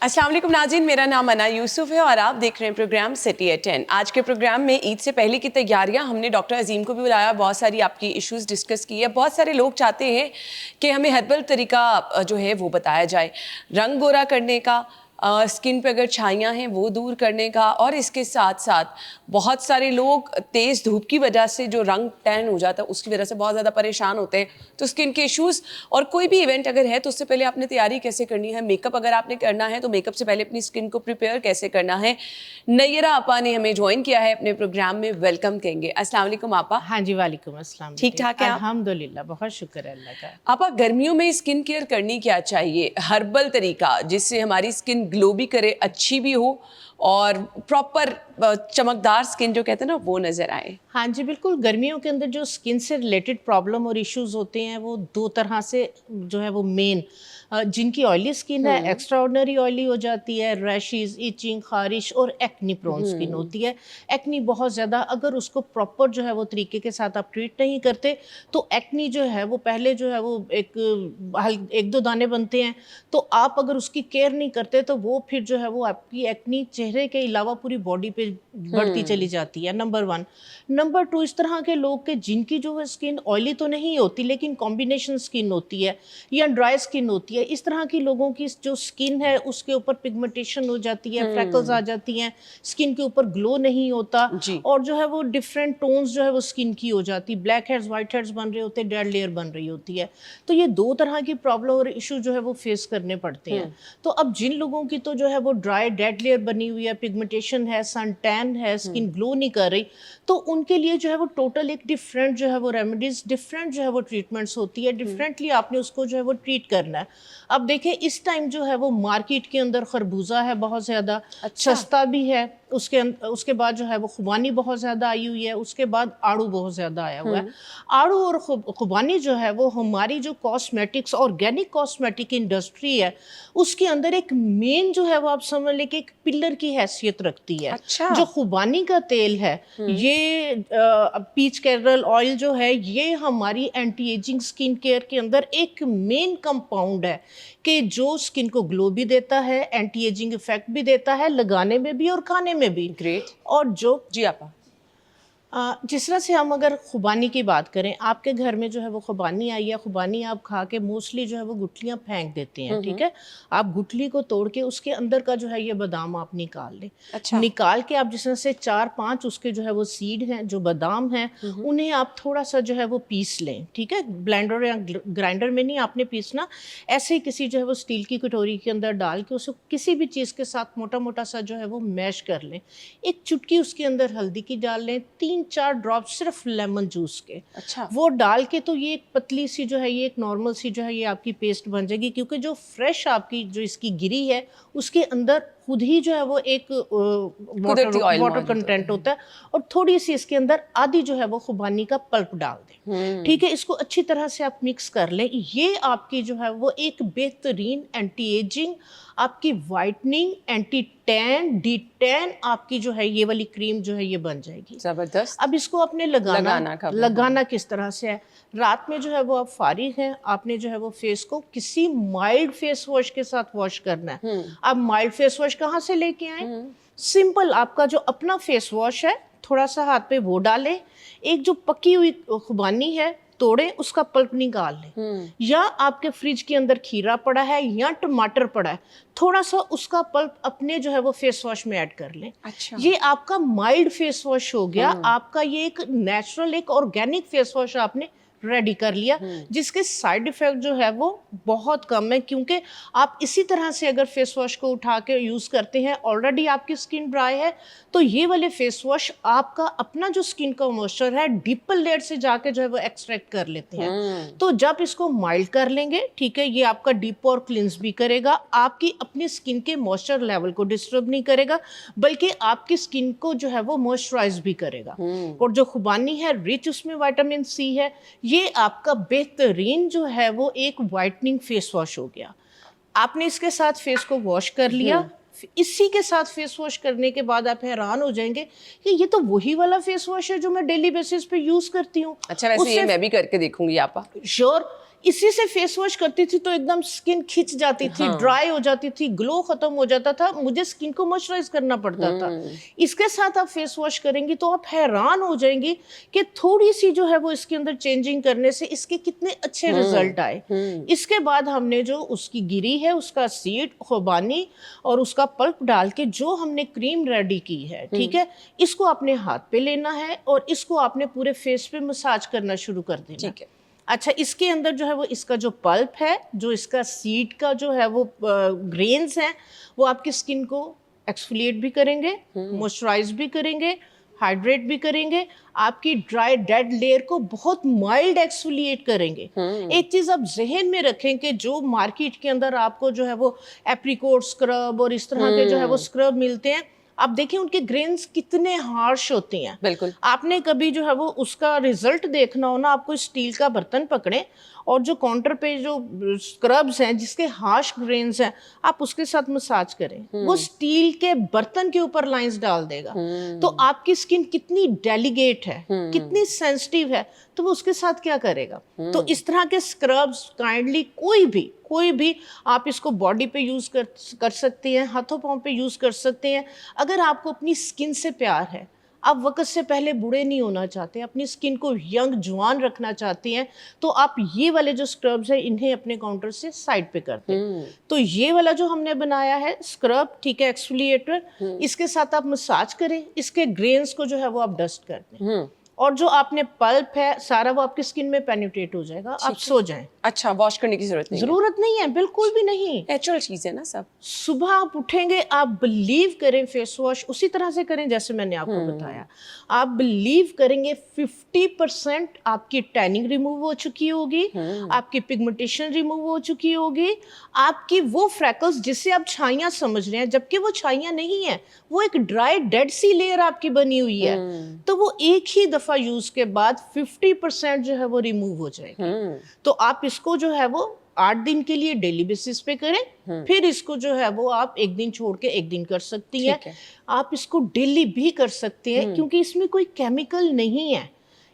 अस्सलाम वालेकुम नाज़रीन, मेरा नाम अना यूसुफ है और आप देख रहे हैं प्रोग्राम सिटी एट 10। आज के प्रोग्राम में ईद से पहले की तैयारियां, हमने डॉक्टर अजीम को भी बुलाया, बहुत सारी आपकी इश्यूज डिस्कस की है। बहुत सारे लोग चाहते हैं कि हमें हर्बल तरीका जो है वो बताया जाए, रंग गोरा करने का, स्किन पे अगर छाइयाँ हैं वो दूर करने का, और इसके साथ साथ बहुत सारे लोग तेज़ धूप की वजह से जो रंग टैन हो जाता है उसकी वजह से बहुत ज़्यादा परेशान होते हैं। तो स्किन के इश्यूज़ और कोई भी इवेंट अगर है तो उससे पहले आपने तैयारी कैसे करनी है, मेकअप अगर आपने करना है तो मेकअप से पहले अपनी स्किन को प्रिपेयर कैसे करना है। नैयरा आपा ने हमें ज्वाइन किया है अपने प्रोग्राम में, वेलकम कहेंगे। अस्सलाम वालेकुम आपा। हाँ जी, वालेकुम अस्सलाम। ठीक ठाक है आप? अल्हम्दुलिल्लाह, बहुत शुक्र है अल्लाह का। आपा, गर्मियों में स्किन केयर करनी क्या चाहिए, हर्बल तरीका जिससे हमारी स्किन ग्लो भी करे, अच्छी भी हो और प्रॉपर चमकदार स्किन जो कहते हैं ना वो नजर आए। हाँ जी, बिल्कुल। गर्मियों के अंदर जो स्किन से रिलेटेड प्रॉब्लम और इश्यूज होते हैं वो दो तरह से जो है वो मेन, जिनकी ऑयली स्किन है एक्स्ट्रा ऑर्डिनरी ऑयली हो जाती है, रैशेस, इचिंग, खारिश और एक्नी प्रोन स्किन होती है। एक्नी बहुत ज़्यादा, अगर उसको प्रॉपर जो है वो तरीके के साथ आप ट्रीट नहीं करते तो एक्नी जो है वो पहले जो है वो एक दो दाने बनते हैं, तो आप अगर उसकी केयर नहीं करते तो वो फिर जो है वो आपकी एक्नी चेहरे के अलावा पूरी बॉडी पे बढ़ती चली जाती है। नंबर 1। नंबर 2, इस तरह के लोग के जिनकी जो है स्किन ऑयली तो नहीं होती लेकिन कॉम्बिनेशन स्किन होती है या ड्राई स्किन होती है, इस तरह की लोगों की जो स्किन है उसके ऊपर पिगमेंटेशन हो जाती है, फ्रैकल्स आ जाती हैं, स्किन के ऊपर ग्लो नहीं होता और जो है वो डिफरेंट टोन्स जो है वो स्किन की हो जाती, ब्लैक हेड्स, वाइट हेड्स बन रहे होते हैं, डेड लेयर बन रही होती है। तो ये दो तरह की प्रॉब्लम और इशू जो है वो फेस करने पड़ते हैं। तो अब जिन लोगों की तो जो है वो ड्राई डेड लेयर बनी हुई है, पिगमेंटेशन है, सन टैन है, स्किन ग्लो नहीं कर रही, तो उनके लिए जो है वो टोटल एक डिफरेंट जो है वो रेमेडीज, डिफरेंट जो है वो ट्रीटमेंट्स होती है, डिफरेंटली आपने उसको जो है वो ट्रीट करना है। अब देखें, इस टाइम जो है वो मार्केट के अंदर खरबूजा है बहुत ज़्यादा, सस्ता भी है, उसके बाद जो है वो खुबानी बहुत ज़्यादा आई हुई है, उसके बाद आड़ू बहुत ज़्यादा आया हुआ है। आड़ू और खुबानी जो है वो हमारी जो कॉस्मेटिक्स, ऑर्गेनिक कॉस्मेटिक इंडस्ट्री है, उसके अंदर एक मेन जो है वो आप समझ लें कि एक पिलर की हैसियत रखती है। जो खुबानी का तेल है, ये पीच कैरल ऑयल जो है, ये हमारी एंटी एजिंग स्किन केयर के अंदर एक मेन कंपाउंड है कि जो स्किन को ग्लो भी देता है, एंटी एजिंग इफेक्ट भी देता है, लगाने में भी और खाने में भी। ग्रेट। और जो जी आपा, जिस तरह से हम अगर खुबानी की बात करें, आपके घर में जो है वो खुबानी आई है, खुबानी आप खा के मोस्टली जो है वो गुठलियाँ फेंक देते हैं, ठीक है। आप गुठली को तोड़ के उसके अंदर का जो है ये बादाम आप निकाल लें। अच्छा। निकाल के आप जिस तरह से 4-5 उसके जो है वो सीड हैं, जो बादाम हैं, उन्हें आप थोड़ा सा जो है वो पीस लें, ठीक है। ब्लेंडर या ग्राइंडर में नहीं आपने पीसना, ऐसे ही किसी जो है वो स्टील की कटोरी के अंदर डाल के उसको किसी भी चीज़ के साथ मोटा मोटा सा जो है वो मैश कर लें। एक चुटकी उसके अंदर हल्दी की डाल लें, 3-4 ड्रॉप सिर्फ लेमन जूस के, अच्छा, वो डाल के तो ये एक पतली सी जो है, ये एक नॉर्मल सी जो है ये आपकी पेस्ट बन जाएगी, क्योंकि जो फ्रेश आपकी जो इसकी गिरी है उसके अंदर खुद ही जो है वो एक वाटर कंटेंट होता है, और थोड़ी सी इसके अंदर आधी जो है वो खुबानी का पल्प डाल दें, ठीक है। इसको अच्छी तरह से आप मिक्स कर लें। ये आपकी जो है वो एक बेहतरीन एंटी एजिंग, आपकी whitening, anti tan, D tan आपकी जो है ये वाली क्रीम जो है ये बन जाएगी। जबरदस्त। अब इसको आपने लगाना किस तरह से है, रात में जो है वो आप फारिग हैं, आपने जो है वो फेस को किसी माइल्ड फेस वॉश के साथ वॉश करना है। अब माइल्ड फेस वॉश कहाँ से लेके आए? सिंपल, आपका जो अपना फेस वॉश है, थोड़ा सा हाथ पे वो डालें, एक जो पकी हुई खुबानी है तोड़ें, उसका पल्प निकाल लें, या आपके फ्रिज के अंदर खीरा पड़ा है या टमाटर पड़ा है, थोड़ा सा उसका पल्प अपने जो है वो फेस वॉश में ऐड कर लें। अच्छा। ये आपका माइल्ड फेस वॉश हो गया। आपका ये एक नेचुरल, एक ऑर्गेनिक फेस वॉश आपने रेडी कर लिया, जिसके साइड इफेक्ट जो है वो बहुत कम है, क्योंकि आप इसी तरह से अगर फेस वॉश को उठा के यूज़ करते हैं, ऑलरेडी आपकी स्किन ड्राई है, तो ये वाले फेस वॉश आपका अपना जो स्किन का मॉइस्चर है डीपर लेयर से जाके जो है वो एक्सट्रैक्ट कर लेते हैं। तो जब इसको माइल्ड कर लेंगे, ठीक है, ये आपका डीप और क्लिंस भी करेगा, आपकी अपनी स्किन के मॉइस्चर लेवल को डिस्टर्ब नहीं करेगा, बल्कि आपकी स्किन को जो है वो मॉइस्चराइज भी करेगा। और जो खुबानी है रिच, उसमें विटामिन C है, ये आपका बेहतरीन जो है वो एक वाइटनिंग फेस वॉश हो गया। आपने इसके साथ फेस को वॉश कर लिया, इसी के साथ फेस वॉश करने के बाद आप हैरान हो जाएंगे कि ये तो वही वाला फेस वॉश है जो मैं डेली बेसिस पे यूज करती हूँ। अच्छा, वैसे ये मैं भी करके देखूंगी आपा। श्योर, इसी से फेस वॉश करती थी तो एकदम स्किन खिंच जाती थी, ड्राई हो जाती थी, ग्लो खत्म हो जाता था, मुझे स्किन को मॉइस्चराइज करना पड़ता था। इसके साथ आप फेस वॉश करेंगी तो आप हैरान हो जाएंगी कि थोड़ी सी जो है वो इसके अंदर चेंजिंग करने से इसके कितने अच्छे रिजल्ट आए। इसके बाद हमने जो उसकी गिरी है, उसका सीड, खुबानी और उसका पल्प डाल के जो हमने क्रीम रेडी की है, ठीक है, इसको अपने हाथ पे लेना है और इसको आपने पूरे फेस पे मसाज करना शुरू कर देना। ठीक है। अच्छा, इसके अंदर जो है वो इसका जो पल्प है, जो इसका सीड का जो है वो ग्रेन्स हैं, वो आपकी स्किन को एक्सफोलिएट भी करेंगे, मॉइस्चराइज भी करेंगे, हाइड्रेट भी करेंगे, आपकी ड्राई डेड लेयर को बहुत माइल्ड एक्सफोलिएट करेंगे। एक चीज आप जहन में रखें कि जो मार्केट के अंदर आपको जो है वो एप्रिकॉट स्क्रब और इस तरह के जो है वो स्क्रब मिलते हैं, आप देखें उनके ग्रेन्स कितने हार्श होते हैं। बिल्कुल। आपने कभी जो है वो उसका रिजल्ट देखना हो ना, आपको स्टील का बर्तन पकड़े और जो काउंटर पे जो स्क्रब्स हैं जिसके हार्श ग्रेन्स हैं, आप उसके साथ मसाज करें, वो स्टील के बर्तन के ऊपर लाइंस डाल देगा। तो आपकी स्किन कितनी डेलिकेट है, कितनी सेंसिटिव है, तो वो उसके साथ क्या करेगा। तो इस तरह के स्क्रब्स काइंडली कोई भी आप इसको बॉडी पे यूज कर सकते हैं, हाथों पांव पे यूज कर सकते हैं। अगर आपको अपनी स्किन से प्यार है, आप वक्त से पहले बूढ़े नहीं होना चाहते, अपनी स्किन को यंग जवान रखना चाहते हैं, तो आप ये वाले जो स्क्रब्स हैं इन्हें अपने काउंटर से साइड पे कर दें। तो ये वाला जो हमने बनाया है स्क्रब, ठीक है, एक्सफोलिएटर, इसके साथ आप मसाज करें, इसके ग्रेन्स को जो है वो आप डस्ट कर दें और जो आपने पल्प है सारा वो आपकी स्किन में पेनिट्रेट हो जाएगा, आप सो जाएं। अच्छा, वॉश करने की जरूरत नहीं है, बिल्कुल भी नहीं, नेचुरल चीज है ना सब। सुबह आप उठेंगे, आप बिलीव करें, फेस वॉश उसी तरह से करें जैसे मैंने आपको बताया, आप बिलीव करेंगे 50% आपकी टैनिंग रिमूव हो चुकी होगी, आपकी पिगमेंटेशन रिमूव हो चुकी होगी, आपकी वो फ्रैकल्स जिसे आप छाइयां समझ रहे हैं जबकि वो छाइयां नहीं है, वो एक ड्राई डेड सी लेयर आपकी बनी हुई है, तो वो एक ही दफा यूज के बाद 50% जो है वो रिमूव हो जाएगी। तो आप इसको जो है वो 8 दिन के लिए डेली बेसिस पे करें, फिर इसको जो है वो आप एक दिन छोड़ के एक दिन कर सकती हैं। आप इसको डेली भी कर सकते हैं क्योंकि इसमें कोई केमिकल नहीं है।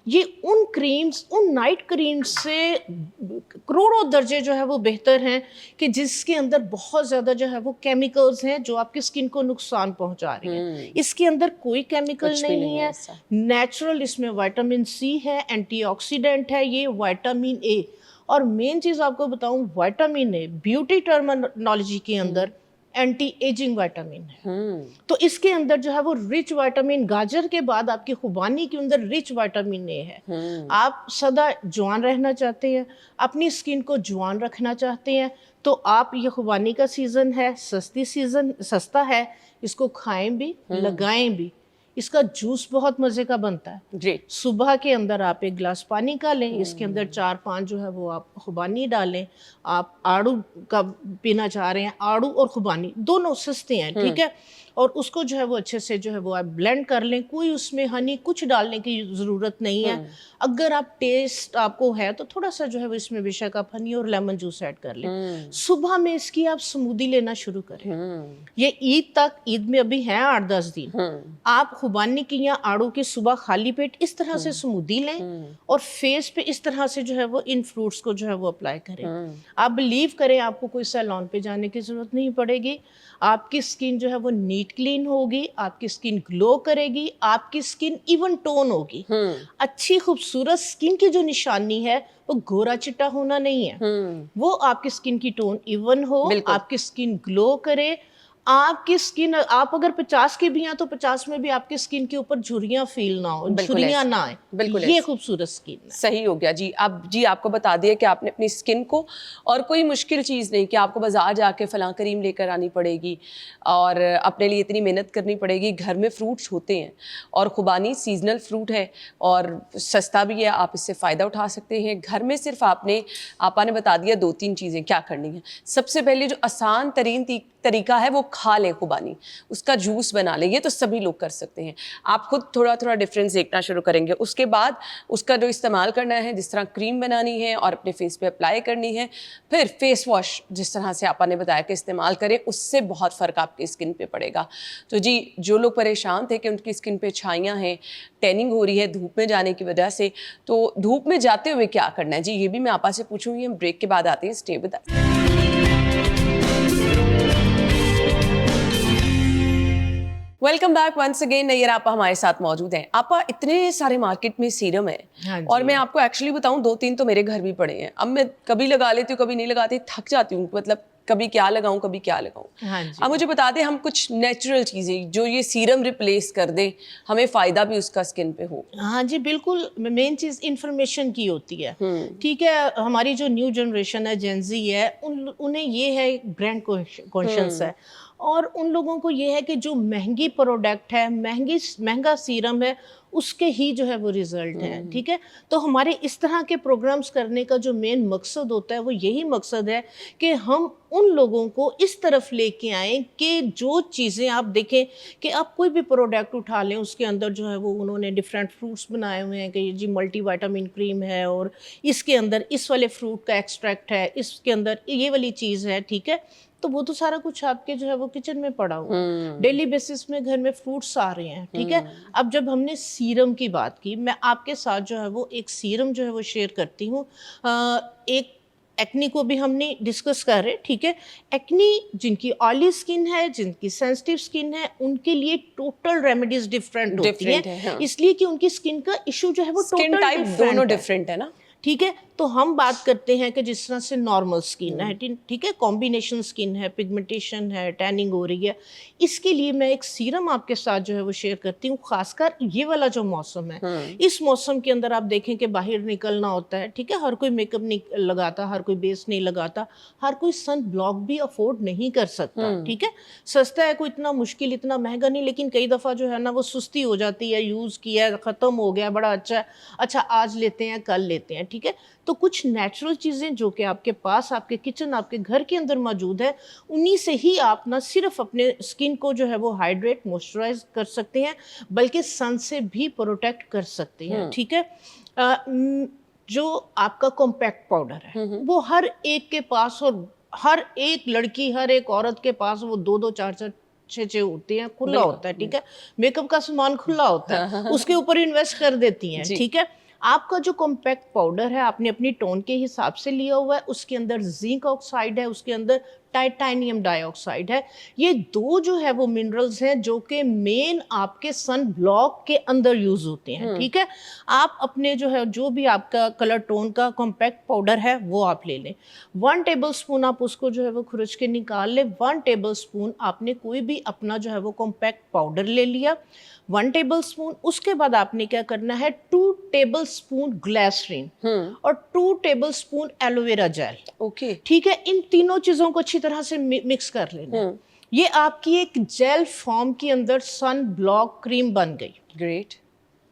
ये उन क्रीम्स, उन नाइट क्रीम्स से करोड़ों दर्जे जो है वो बेहतर हैं कि जिसके अंदर बहुत ज़्यादा जो है वो केमिकल्स हैं जो आपकी स्किन को नुकसान पहुंचा रही हैं। इसके अंदर कोई केमिकल नहीं है, नेचुरल इसमें विटामिन सी है, एंटीऑक्सीडेंट है, ये विटामिन ए, और मेन चीज़ आपको बताऊं, विटामिन ए ब्यूटी टर्मिनोलॉजी के अंदर एंटी एजिंग विटामिन है। तो इसके अंदर जो है वो रिच विटामिन, गाजर के बाद आपकी खुबानी के अंदर रिच विटामिन ए है। आप सदा जवान रहना चाहते हैं, अपनी स्किन को जवान रखना चाहते हैं, तो आप ये खुबानी का सीजन है, सस्ता है, इसको खाएं भी, लगाएं भी। इसका जूस बहुत मजे का बनता है जी। सुबह के अंदर आप एक गिलास पानी का लें, इसके अंदर 4-5 जो है वो आप खुबानी डालें। आप आड़ू का पीना चाह रहे हैं, आड़ू और खुबानी दोनों सस्ते हैं, ठीक है, और उसको जो है वो अच्छे से जो है वो आप ब्लेंड कर लें। कोई उसमें हनी कुछ डालने की ज़रूरत नहीं है। अगर आप टेस्ट आपको है तो थोड़ा सा जो है वो इसमें बेशक आप हनी और लेमन जूस ऐड कर लें। सुबह में इसकी आप स्मूदी लेना शुरू करें। ये ईद तक, ईद में अभी है 8-10 दिन, आप खुबानी की या आड़ू की सुबह खाली पेट इस तरह से स्मूदी लें और फेस पे इस तरह से जो है वो इन फ्रूट्स को जो है वो अप्लाई करें। आप बिलीव करें, आपको कोई सैलून पे जाने की जरूरत नहीं पड़ेगी। आपकी स्किन जो है वो नीट क्लीन होगी, आपकी स्किन ग्लो करेगी, आपकी स्किन इवन टोन होगी। अच्छी खूबसूरत स्किन की जो निशानी है वो गोरा चिट्टा होना नहीं है, वो आपकी स्किन की टोन इवन हो, आपकी स्किन ग्लो करे। आपकी स्किन, आप अगर 50 की भी हैं तो 50 में भी आपकी स्किन के ऊपर झुर्रियां फील ना हो, झुर्रियां ना आए, ये खूबसूरत स्किन है। सही हो गया जी। अब जी आपको बता दिया कि आपने अपनी स्किन को, और कोई मुश्किल चीज़ नहीं कि आपको बाजार जाके फलां क्रीम लेकर आनी पड़ेगी और अपने लिए इतनी मेहनत करनी पड़ेगी। घर में फ्रूट्स होते हैं और खुबानी सीजनल फ्रूट है और सस्ता भी है, आप इससे फ़ायदा उठा सकते हैं। घर में सिर्फ आपा ने बता दिया 2-3 चीज़ें क्या करनी है। सबसे पहले जो आसान तरीन तरीका है वो खा लें खुबानी, उसका जूस बना लें, ये तो सभी लोग कर सकते हैं। आप खुद थोड़ा थोड़ा डिफरेंस देखना शुरू करेंगे। उसके बाद उसका जो इस्तेमाल करना है, जिस तरह क्रीम बनानी है और अपने फेस पे अप्लाई करनी है, फिर फेस वॉश जिस तरह से आपा ने बताया कि इस्तेमाल करें, उससे बहुत फ़र्क आपकी स्किन पे पड़ेगा। तो जी, जो लोग परेशान थे कि उनकी स्किन पे छाइयाँ हैं, टैनिंग हो रही है धूप में जाने की वजह से, तो धूप में जाते हुए क्या करना है जी, ये भी मैं आपा से पूछूंगी। हम ब्रेक के बाद आते हैं। Stay with us. Welcome back once again. Nayyar Apa हमारे साथ मौजूद हैं। आपा, इतने सारे मार्केट में सीरम है, हाँ जी। और मैं आपको एक्चुअली बताऊं, 2-3 तो मेरे घर भी पड़े हैं। अब मैं कभी लगा लेती हूँ, कभी नहीं लगाती, थक जाती हूँ, मतलब कभी क्या लगाऊं कभी क्या लगाऊं। हाँ जी। अब मुझे बता दें, हम कुछ नेचुरल चीज़ें जो ये सीरम रिप्लेस कर दे, हमें फ़ायदा भी उसका स्किन पे हो। हाँ जी, बिल्कुल। मेन चीज़ इन्फॉर्मेशन की होती है। ठीक है, हमारी जो न्यू जनरेशन है, जेनजी है, उन्हें ये है, ब्रांड कॉन्शियस है, और उन लोगों को ये है कि जो महंगी प्रोडक्ट है, महंगा सीरम है, उसके ही जो है वो रिजल्ट है। ठीक है, तो हमारे इस तरह के प्रोग्राम्स करने का जो मेन मकसद होता है वो यही मकसद है कि हम उन लोगों को इस तरफ लेके आएँ कि जो चीज़ें आप देखें कि आप कोई भी प्रोडक्ट उठा लें, उसके अंदर जो है वो उन्होंने डिफरेंट फ्रूट्स बनाए हुए हैं कि ये जी मल्टीविटामिन क्रीम है, और इसके अंदर इस वाले फ्रूट का एक्सट्रैक्ट है, इसके अंदर ये वाली चीज़ है। ठीक है, तो वो तो सारा कुछ आपके जो है वो किचन में पड़ा हुआ है। डेली बेसिस में घर में फ्रूट्स आ रहे हैं। ठीक है, अब जब हमने सीरम की बात की, मैं आपके साथ जो है वो एक सीरम जो है वो शेयर करती हूँ। एक एक्नी को भी हमने डिस्कस कर रहे, ठीक है। एक्नी जिनकी ऑयली स्किन है, जिनकी सेंसिटिव स्किन है, उनके लिए टोटल रेमेडीज डिफरेंट होती Different हैं, है, हाँ। इसलिए कि उनकी स्किन का इशू जो है वो स्किन टोटल टाइप दोनों डिफरेंट है ना। ठीक है। तो हम बात करते हैं कि जिस तरह से नॉर्मल स्किन है, ठीक है, कॉम्बिनेशन स्किन है, पिगमेंटेशन है, टैनिंग हो रही है, इसके लिए मैं एक सीरम आपके साथ जो है वो शेयर करती हूँ। खासकर ये वाला जो मौसम है, इस मौसम के अंदर आप देखें कि बाहर निकलना होता है। ठीक है, हर कोई मेकअप नहीं लगाता, हर कोई बेस नहीं लगाता, हर कोई सन ब्लॉक भी अफोर्ड नहीं कर सकता। ठीक है, सस्ता है, कोई इतना मुश्किल, इतना महंगा नहीं, लेकिन कई दफ़ा जो है ना वो सुस्ती हो जाती है, यूज़ किया, ख़त्म हो गया, बड़ा अच्छा है, अच्छा आज लेते हैं, कल लेते हैं। ठीक है, तो कुछ नेचुरल चीज़ें जो कि आपके पास, आपके किचन, आपके घर के अंदर मौजूद है, उन्हीं से ही आप ना सिर्फ अपने स्किन को जो है वो हाइड्रेट, मॉइस्चराइज कर सकते हैं, बल्कि सन से भी प्रोटेक्ट कर सकते हैं। ठीक है, जो आपका कॉम्पैक्ट पाउडर है वो हर एक के पास, और हर एक लड़की, हर एक औरत के पास वो 2-2, 4-4, 6-6 होते हैं, खुला होता है। ठीक है, मेकअप का सामान खुला होता है, उसके ऊपर इन्वेस्ट कर देती हैं। ठीक है, आपका जो कॉम्पैक्ट पाउडर है आपने अपनी टोन के हिसाब से लिया हुआ है, उसके अंदर जिंक ऑक्साइड है, उसके अंदर टाइटेनियम डाइऑक्साइड है। ये दो जो है वो मिनरल्स हैं जो कि मेन आपके सन ब्लॉक के अंदर यूज होते हैं। ठीक है, आप अपने जो है, जो भी आपका कलर टोन का कॉम्पैक्ट पाउडर है वो आप ले लें। 1 टेबल स्पून आप उसको जो है वो खुरच के निकाल लें। 1 टेबल स्पून आपने कोई भी अपना जो है वो कॉम्पैक्ट पाउडर ले लिया, 1 टेबल स्पून। उसके बाद आपने क्या करना है, 2 टेबल स्पून ग्लिसरीन और 2 table spoon aloe vera gel. Okay, ठीक है, इन तीनों चीजों को अच्छी तरह से मिक्स कर लेना है। ये आपकी एक जेल फॉर्म के अंदर सन ब्लॉक क्रीम बन गई। ग्रेट।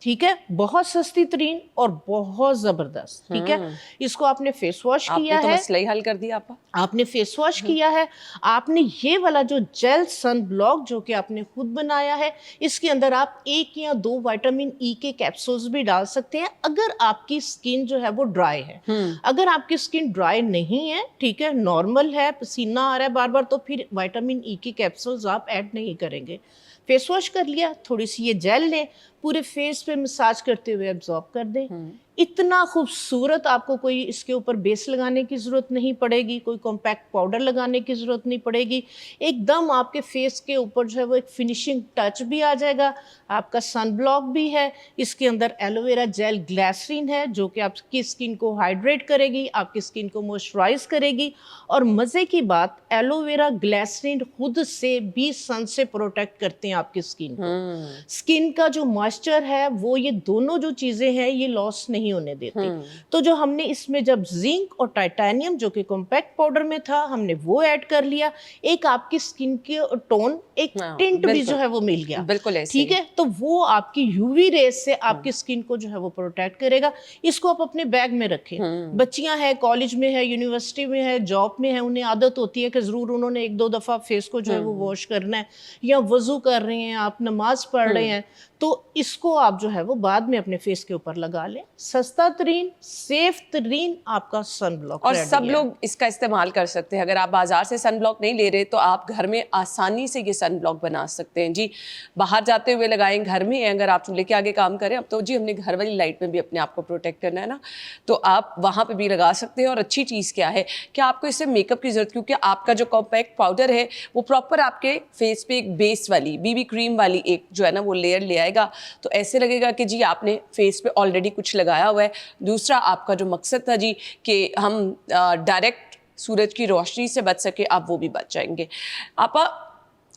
ठीक है, बहुत सस्ती तरीन और बहुत जबरदस्त। ठीक है, इसको आपने फेस वॉश किया आपने तो है, मसला ही हल कर दिया आपा। आपने फेस वॉश किया है, आपने ये वाला जो जेल सन ब्लॉक जो कि आपने खुद बनाया है, इसके अंदर आप 1 या 2 विटामिन ई के कैप्सूल्स भी डाल सकते हैं अगर आपकी स्किन जो है वो ड्राई है। अगर आपकी स्किन ड्राई नहीं है, ठीक है, नॉर्मल है, पसीना आ रहा है बार बार, तो फिर विटामिन ई के कैप्सूल्स आप ऐड नहीं करेंगे। फेस वॉश कर लिया, थोड़ी सी ये जेल लें, पूरे फेस पे मसाज करते हुए एब्जॉर्ब कर दें। इतना खूबसूरत, आपको कोई इसके ऊपर बेस लगाने की ज़रूरत नहीं पड़ेगी, कोई कॉम्पैक्ट पाउडर लगाने की ज़रूरत नहीं पड़ेगी, एकदम आपके फेस के ऊपर जो है वो एक फिनिशिंग टच भी आ जाएगा। आपका सन ब्लॉक भी है, इसके अंदर एलोवेरा जेल ग्लिसरीन है जो कि आपकी स्किन को हाइड्रेट करेगी, आपकी स्किन को मॉइस्चराइज करेगी, और मज़े की बात, एलोवेरा ग्लिसरीन खुद से भी सन से प्रोटेक्ट करते हैं आपकी स्किन को। स्किन का जो मॉइस्चर है वो, ये दोनों जो चीजें हैं ये लॉस नहीं होने देती। तो जो हमने इसमें जब जिंक और टाइटेनियम जो कि कॉम्पैक्ट पाउडर में था, हमने वो ऐड कर लिया, एक आपकी स्किन के टोन, एक टिंट भी जो है वो मिल गया। बिल्कुल ऐसे ठीक है, तो वो आपकी यूवी रेज से आपकी स्किन को जो है वो प्रोटेक्ट करेगा। इसको आप अपने बैग में रखें। बच्चियां हैं, कॉलेज में है, यूनिवर्सिटी में है, जॉब में है, उन्हें आदत होती है कि जरूर उन्होंने 1-2 दफा फेस को जो है वो वॉश करना है, या वजू कर रहे हैं आप, नमाज पढ़ रहे हैं, तो इसको आप जो है वो बाद में अपने फेस के ऊपर लगा लें। सस्ता तरीन, सेफ तरीन आपका सन ब्लॉक। और सब लोग इसका इस्तेमाल कर सकते हैं। अगर आप बाजार से सन ब्लॉक नहीं ले रहे तो आप घर में आसानी से ये सन ब्लॉक बना सकते हैं जी। बाहर जाते हुए लगाएं, घर में है अगर आप चूल्हे के आगे काम करें, अब तो जी हमने घर वाली लाइट में भी अपने आप को प्रोटेक्ट करना है ना, तो आप वहाँ पे भी लगा सकते हैं। और अच्छी चीज़ क्या है कि आपको इससे मेकअप की जरूरत, क्योंकि आपका जो कॉम्पैक्ट पाउडर है वो प्रॉपर आपके फेस पे एक बेस वाली बीबी क्रीम वाली एक जो है ना वो लेयर ले आएगा, तो ऐसे लगेगा कि जी आपने फेस पे ऑलरेडी कुछ लगाया हुआ है। दूसरा आपका जो मकसद था जी कि हम डायरेक्ट सूरज की रोशनी से बच सके, आप वो भी बच जाएंगे। आपा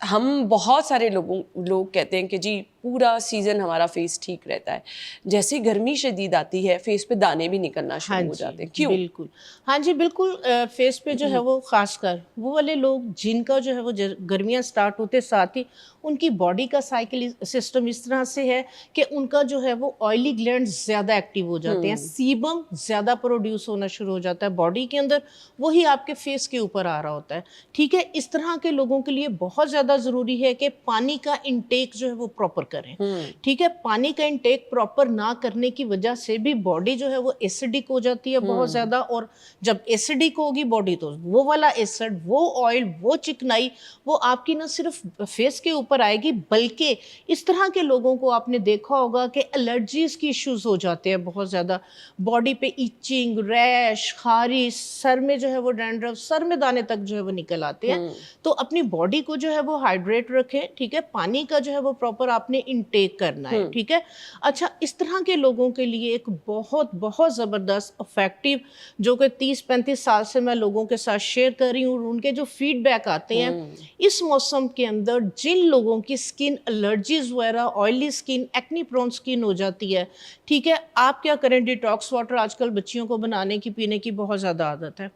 हम बहुत सारे लोग कहते हैं कि जी पूरा सीजन हमारा फेस ठीक रहता है, जैसे गर्मी शदीद आती है फेस पे दाने भी निकलना शुरू हो जाते हैं। क्यों? बिल्कुल, हाँ जी बिल्कुल। फेस पे जो है वो खासकर वो वाले लोग जिनका जो है वो गर्मियाँ स्टार्ट होते साथ ही उनकी बॉडी का साइकिल सिस्टम इस तरह से है कि उनका जो है वो ऑयली ग्लैंड्स ज़्यादा एक्टिव हो जाते हैं, सीबम ज़्यादा प्रोड्यूस होना शुरू हो जाता है बॉडी के अंदर, वही आपके फेस के ऊपर आ रहा होता है। ठीक है, इस तरह के लोगों के लिए बहुत ज़्यादा ज़रूरी है कि पानी का इंटेक जो है वो प्रॉपर करें। ठीक है, पानी का इंटेक प्रॉपर ना करने की वजह से भी बॉडी जो है वो एसिडिक हो जाती है बहुत ज्यादा, और जब एसिडिक होगी बॉडी तो वो वाला एसिड, वो ऑयल, वो चिकनाई वो आपकी ना सिर्फ फेस के ऊपर आएगी, बल्कि इस तरह के लोगों को आपने देखा होगा कि एलर्जीज की इश्यूज हो जाते हैं बहुत ज्यादा, बॉडी पे इचिंग, रैश, खारिश, सर में जो है वो डैंड्रफ, सर में दाने तक जो है वो निकल आते हैं। तो अपनी बॉडी को जो है वो हाइड्रेट रखें। ठीक है, पानी का जो है वो प्रॉपर आपने इंटेक करना है। ठीक है, अच्छा, इस तरह के लोगों के लिए एक बहुत बहुत ज़बरदस्त इफेक्टिव जो कि 30-35 साल से मैं लोगों के साथ शेयर कर रही हूँ, उनके जो फीडबैक आते हैं इस मौसम के अंदर, जिन लोगों की स्किन एलर्जीज वगैरह, oily skin, acne prone skin हो जाती है, ठीक है, आप क्या करें, डिटॉक्स वाटर आजकल बच्चियों को बनाने की, पीने की बहुत ज़्यादा आदत है,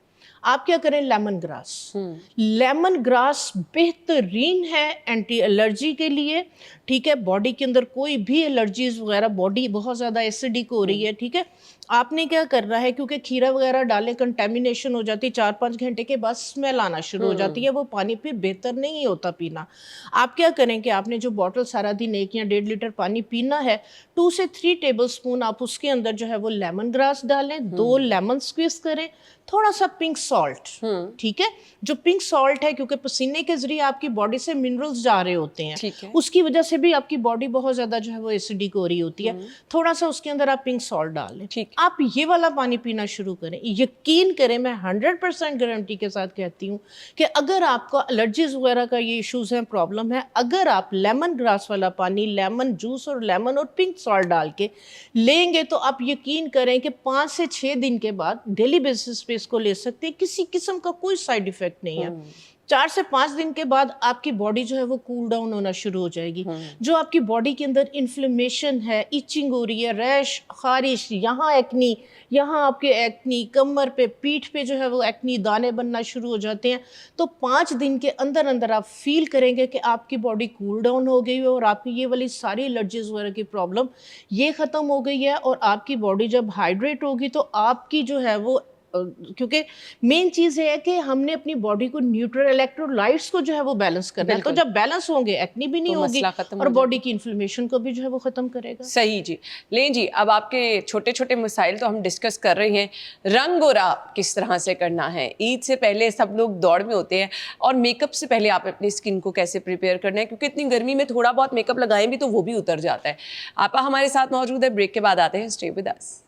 आप क्या करें, लेमन ग्रास। लेमन ग्रास बेहतरीन है एंटी एलर्जी के लिए। ठीक है, बॉडी के अंदर कोई भी एलर्जीज वगैरह, बॉडी बहुत ज़्यादा एसिडिक हो रही है, ठीक है, आपने क्या करना है, क्योंकि खीरा वगैरह डाले कंटेमिनेशन हो जाती है, 4-5 घंटे के बाद स्मेल आना शुरू हो जाती है, वो पानी फिर बेहतर नहीं होता पीना। आप क्या करें कि आपने जो बॉटल सारा दिन 1 या 1.5 लीटर पानी पीना है, 2 से 3 टेबलस्पून आप उसके अंदर जो है वो लेमन ग्रास डालें, 2 लेमन स्क्वीज करें, थोड़ा सा पिंक सॉल्ट। ठीक है, जो पिंक सॉल्ट है क्योंकि पसीने के जरिए आपकी बॉडी से मिनरल्स जा रहे होते हैं, उसकी वजह से भी आपकी बॉडी बहुत ज्यादा जो है वो एसिडिक हो रही होती है, थोड़ा सा उसके अंदर आप पिंक सॉल्ट डाल लें, आप ये वाला पानी पीना शुरू करें। यकीन करें, मैं 100% गारंटी के साथ कहती हूँ कि अगर आपका एलर्जीज वगैरह का ये इश्यूज है, प्रॉब्लम है, अगर आप लेमन ग्रास वाला पानी, लेमन जूस और लेमन और पिंक सॉल्ट डाल के लेंगे तो आप यकीन करें कि 5 से 6 दिन के बाद डेली बेसिस पे इसको ले सकते हैं, किसी किस्म का कोई साइड इफेक्ट नहीं है। 4 से 5 दिन के बाद आपकी बॉडी जो है वो कूल डाउन होना शुरू हो जाएगी। जो आपकी बॉडी के अंदर इन्फ्लेमेशन है, इचिंग हो रही है, रैश, खारिश, यहाँ एक्नी, यहाँ आपके एक्नी, कमर पे, पीठ पे जो है वो एक्नी, दाने बनना शुरू हो जाते हैं, तो 5 दिन के अंदर अंदर आप फील करेंगे कि आपकी बॉडी कूल डाउन हो गई है और आपकी ये वाली सारी एलर्जीज वगैरह की प्रॉब्लम ये ख़त्म हो गई है। और आपकी बॉडी जब हाइड्रेट होगी तो आपकी जो है वो, क्योंकि मेन चीज है कि हमने अपनी बॉडी को न्यूट्रल इलेक्ट्रोलाइट्स को जो है वो बैलेंस करना है, तो जब बैलेंस होंगे एक्नी भी नहीं होगी और बॉडी की इन्फ्लेमेशन को भी जो है वो खत्म करेगा। सही जी। लें जी, अब आपके छोटे छोटे मसाइल तो हम डिस्कस कर रहे हैं, रंग गोरा किस तरह से करना है, ईद से पहले सब लोग दौड़ में होते हैं, और मेकअप से पहले आप अपनी स्किन को कैसे प्रिपेयर करना है, क्योंकि इतनी गर्मी में थोड़ा बहुत मेकअप लगाएं भी तो वो भी उतर जाता है। आप हमारे साथ मौजूद है, ब्रेक के बाद आते हैं, stay with us.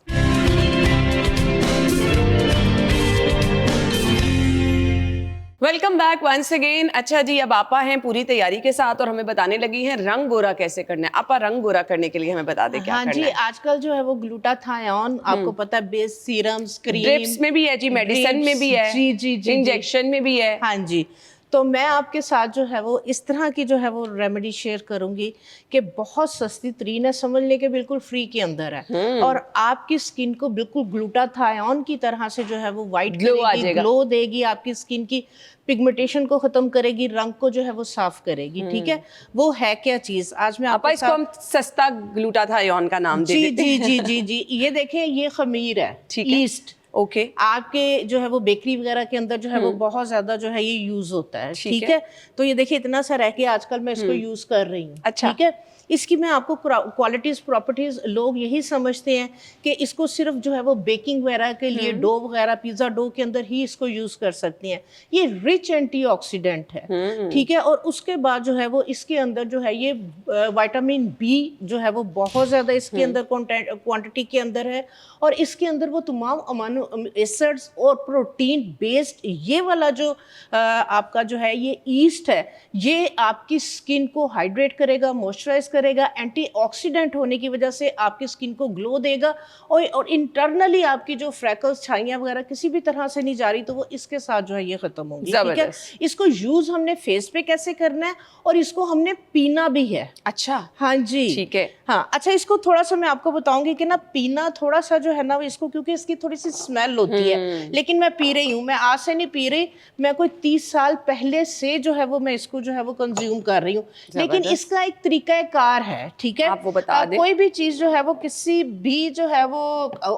Welcome back once again. अच्छा जी, अब आपा हैं पूरी तैयारी के साथ और हमें बताने लगी हैं रंग गोरा कैसे करना है। आपा, रंग गोरा करने के लिए हमें बता दें क्या करना है। हाँ जी, आजकल जो है वो ग्लूटाथायोन, आपको पता है, बेस सीरम्स, क्रीम, ड्रिप्स में भी है जी, मेडिसिन में भी है, जी जी जी, इंजेक्शन में भी है। हाँ जी, तो मैं आपके साथ जो है वो इस तरह की जो है वो रेमेडी शेयर करूंगी कि बहुत सस्ती तरीन है, समझ लें कि बिल्कुल फ्री के अंदर है और आपकी स्किन को बिल्कुल ग्लूटाथायोन की तरह से जो है वो वाइट Glow आ करेगी, जाएगा। ग्लो देगी, आपकी स्किन की पिगमेंटेशन को खत्म करेगी, रंग को जो है वो साफ करेगी। ठीक है, वो है क्या चीज आज मैं आपा आपके इसको साथ हम सस्ता ग्लूटाथायोन का नाम दे जी देते जी हैं। जी जी जी ये देखें, ये खमीर है, ठीक है। ईस्ट ओके आपके जो है वो बेकरी वगैरह के अंदर जो है वो बहुत ज्यादा जो है ये यूज होता है। ठीक ठीक है। है, तो ये देखिए इतना सा रह के आजकल मैं इसको यूज कर रही हूँ। अच्छा। ठीक है, इसकी मैं आपको क्वालिटीज प्रॉपर्टीज लोग यही समझते हैं कि इसको सिर्फ जो है वो बेकिंग वगैरह के लिए डो वगैरह पिज्जा डो के अंदर ही इसको यूज कर सकती हैं। ये रिच एंटीऑक्सीडेंट है। ठीक है, और उसके बाद जो है वो इसके अंदर जो है ये विटामिन बी जो है वो बहुत ज्यादा इसके अंदर क्वांटिटी के अंदर है और इसके अंदर वो तमाम अमाइनो एसिड्स और प्रोटीन बेस्ड ये वाला जो आपका जो है ये ईस्ट है, ये आपकी स्किन को हाइड्रेट करेगा, मॉइस्चराइज करेगा, एंटीऑक्सीडेंट होने की वजह से आपकी स्किन को ग्लो देगा और इंटरनली आपकी जो फ्रैकल्स छाइयाँ वगैरह किसी भी तरह से नहीं जा रही तो वो इसके साथ जो है ये खत्म होंगी। ठीक है, जबरदस्त। इसको यूज हमने फेस पे कैसे करना है और इसको हमने पीना भी है। अच्छा हाँ जी, ठीक है। हाँ अच्छा, इसको थोड़ा सा मैं आपको बताऊंगी कि ना पीना थोड़ा सा जो है ना इसको, क्योंकि इसकी थोड़ी सी स्मेल होती है, लेकिन मैं पी रही हूँ, मैं आज से नहीं पी रही, मैं कोई 30 साल पहले से जो है वो मैं इसको जो है वो कंज्यूम कर रही हूँ, लेकिन इसका एक तरीकाकार है। ठीक है, आप वो बता दें। कोई भी चीज जो है वो किसी भी जो है वो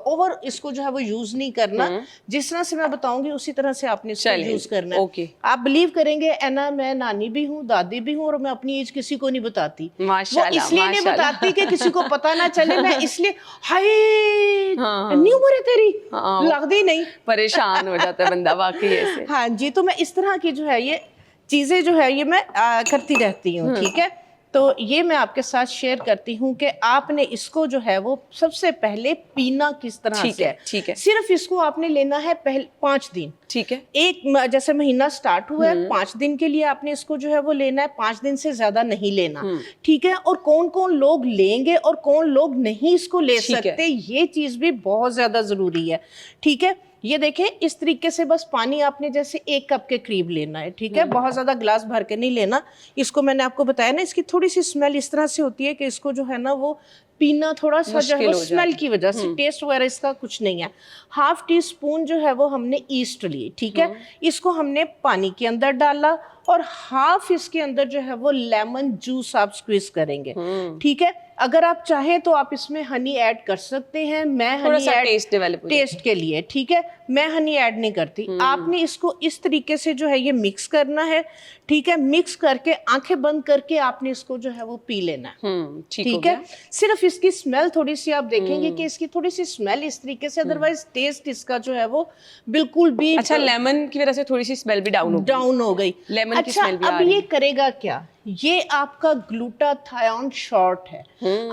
ओवर इसको जो है वो यूज नहीं करना, जिस तरह से मैं बताऊंगी उसी तरह से आपने इसको चलें, यूज करना है। ओके। आप बिलीव करेंगे एना, मैं नानी भी हूँ, दादी भी हूँ और मैं अपनी एज किसी को नहीं बताती। वो माशाल्लाह, इसलिए नहीं माशाल्लाह। बताती कि किसी को पता ना चले, मैं इसलिए हाय हाँ। इतनी उम्र है तेरी, हाँ। लगती नहीं। परेशान हो जाता है बंदा वाकई ऐसे। हाँ जी, तो मैं इस तरह की जो है ये चीजें जो है ये मैं करती रहती हूँ। ठीक है, तो ये मैं आपके साथ शेयर करती हूँ कि आपने इसको जो है वो सबसे पहले पीना किस तरह ठीक से है, ठीक है। सिर्फ इसको आपने लेना है पहले 5 दिन। ठीक है, एक जैसे महीना स्टार्ट हुआ है 5 दिन के लिए आपने इसको जो है वो लेना है, 5 दिन से ज्यादा नहीं लेना। ठीक है, और कौन कौन लोग लेंगे और कौन लोग नहीं इसको ले ठीक है। सकते, ये चीज भी बहुत ज्यादा जरूरी है। ठीक है, ये देखें इस तरीके से बस पानी आपने जैसे 1 कप के करीब लेना है। ठीक है, बहुत ज्यादा ग्लास भर के नहीं लेना। इसको मैंने आपको बताया ना, इसकी थोड़ी सी स्मेल इस तरह से होती है कि इसको जो है ना वो पीना थोड़ा सा जो है मुश्किल वो हो स्मेल जाता की वजह से, टेस्ट वगैरह इसका कुछ नहीं है। ½ टीस्पून जो है वो हमने ईस्ट लिए। ठीक है, इसको हमने पानी के अंदर डाला और ½ इसके अंदर जो है वो लेमन जूस आप स्क्वीज करेंगे। ठीक है, अगर आप चाहें तो आप इसमें हनी ऐड कर सकते हैं, मैं थोड़ा हनी सा ऐड टेस्ट डेवलप हो टेस्ट के लिए, ठीक है, मैं हनी ऐड नहीं करती। आपने इसको इस तरीके से जो है ये मिक्स करना है। ठीक है, मिक्स करके आंखें बंद करके आपने इसको जो है वो पी लेना है। ठीक हो ठीक है, गया। सिर्फ इसकी स्मेल थोड़ी सी आप देखेंगे कि इसकी थोड़ी सी स्मेल इस तरीके से, अदरवाइज टेस्ट इसका जो है वो बिल्कुल भी अच्छा, लेमन की वजह से थोड़ी सी स्मेल भी डाउन हो गई। लेमन की अच्छा, स्मेल भी आ अब रही ये है। करेगा क्या, ये आपका ग्लूटाथायोन शॉट है।